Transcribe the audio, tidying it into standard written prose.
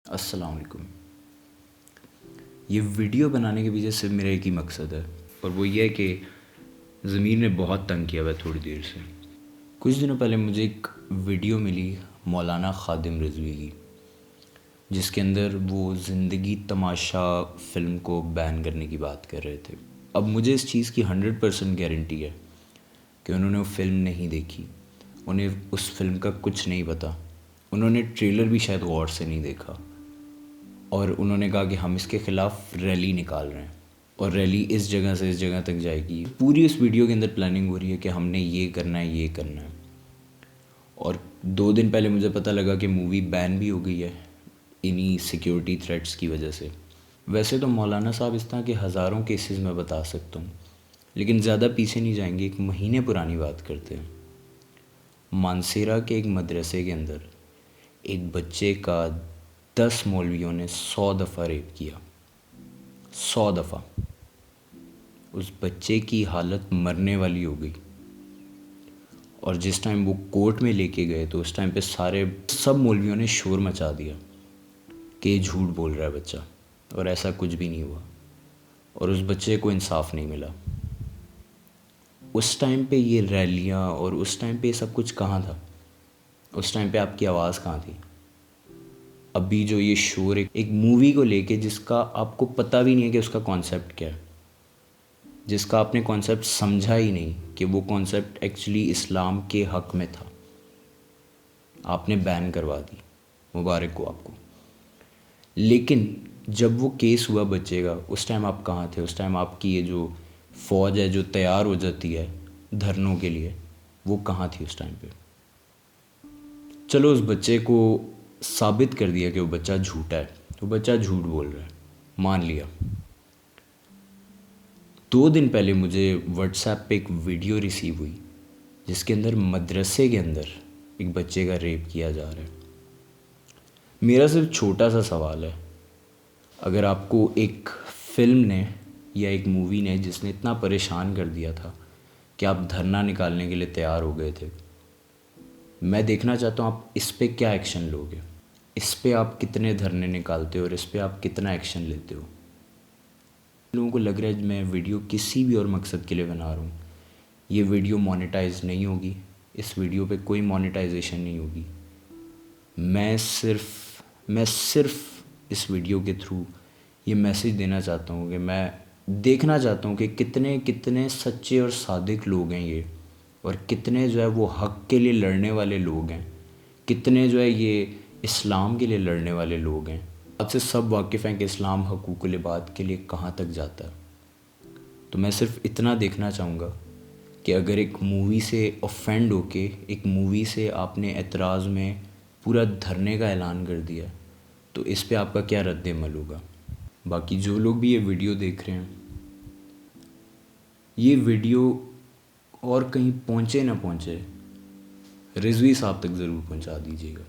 अस्सलाम वालेकुम। ये वीडियो बनाने के पीछे सिर्फ मेरा एक ही मकसद है और वो ये है कि ज़मीर ने बहुत तंग किया हुआ है थोड़ी देर से। कुछ दिनों पहले मुझे एक वीडियो मिली मौलाना ख़ादिम रिज़वी की, जिसके अंदर वो ज़िंदगी तमाशा फ़िल्म को बैन करने की बात कर रहे थे। अब मुझे इस चीज़ की 100% गारंटी है कि उन्होंने वो फ़िल्म नहीं देखी, उन्हें उस फ़िल्म का कुछ नहीं पता, उन्होंने ट्रेलर भी शायद गौर से नहीं देखा और उन्होंने कहा कि हम इसके ख़िलाफ़ रैली निकाल रहे हैं और रैली इस जगह से इस जगह तक जाएगी। पूरी उस वीडियो के अंदर प्लानिंग हो रही है कि हमने ये करना है, ये करना है। और 2 दिन पहले मुझे पता लगा कि मूवी बैन भी हो गई है इन्हीं सिक्योरिटी थ्रेट्स की वजह से। वैसे तो मौलाना साहब इस तरह के हज़ारों केसेस मैं बता सकता हूँ, लेकिन ज़्यादा पीछे नहीं जाएंगे, 1 महीने पुरानी बात करते हैं। मानसेरा के एक मदरसे के अंदर एक बच्चे का 10 मौलवियों ने 100 दफ़ा रेप किया। 100 दफ़ा। उस बच्चे की हालत मरने वाली हो गई और जिस टाइम वो कोर्ट में लेके गए तो उस टाइम पे सब मौलवियों ने शोर मचा दिया कि ये झूठ बोल रहा है बच्चा, और ऐसा कुछ भी नहीं हुआ और उस बच्चे को इंसाफ नहीं मिला। उस टाइम पे ये रैलियाँ और उस टाइम पे ये सब कुछ कहाँ था? उस टाइम पे आपकी आवाज़ कहाँ थी? अभी जो ये शोर एक मूवी को लेके जिसका आपको पता भी नहीं है कि उसका कॉन्सेप्ट क्या है, जिसका आपने कॉन्सेप्ट समझा ही नहीं कि वो कॉन्सेप्ट एक्चुअली इस्लाम के हक़ में था, आपने बैन करवा दी। मुबारक हो आपको। लेकिन जब वो केस हुआ बच्चे का, उस टाइम आप कहाँ थे? उस टाइम आपकी ये जो फ़ौज है जो तैयार हो जाती है धरनों के लिए, वो कहाँ थी उस टाइम पे? चलो उस बच्चे को साबित कर दिया कि वो बच्चा झूठा है, वो बच्चा झूठ बोल रहा है, मान लिया। 2 दिन पहले मुझे व्हाट्सएप पे एक वीडियो रिसीव हुई जिसके अंदर मदरसे के अंदर एक बच्चे का रेप किया जा रहा है। मेरा सिर्फ छोटा सा सवाल है, अगर आपको एक फ़िल्म ने या एक मूवी ने जिसने इतना परेशान कर दिया था कि आप धरना निकालने के लिए तैयार हो गए थे, मैं देखना चाहता हूँ आप इस पे क्या एक्शन लोगे, इस पे आप कितने धरने निकालते हो और इस पे आप कितना एक्शन लेते हो। लोगों को लग रहा है मैं वीडियो किसी भी और मकसद के लिए बना रहा हूँ, ये वीडियो मोनेटाइज नहीं होगी, इस वीडियो पे कोई मोनेटाइजेशन नहीं होगी। मैं सिर्फ इस वीडियो के थ्रू ये मैसेज देना चाहता हूँ कि मैं देखना चाहता हूँ कि कितने कितने सच्चे और सादिक लोग हैं ये, और कितने जो है वो हक़ के लिए लड़ने वाले लोग हैं, कितने जो है ये इस्लाम के लिए लड़ने वाले लोग हैं। आपसे सब वाकिफ़ हैं कि इस्लाम हकूक़ुल इबाद के लिए कहाँ तक जाता है। तो मैं सिर्फ इतना देखना चाहूँगा कि अगर एक मूवी से ऑफेंड होके एक मूवी से आपने एतराज़ में पूरा धरने का ऐलान कर दिया, तो इस पे आपका क्या रद्द-ए-अमल होगा। बाकी जो लोग भी ये वीडियो देख रहे हैं, ये वीडियो और कहीं पहुँचे ना पहुँचे, रिज़वी साहब तक ज़रूर पहुँचा दीजिएगा।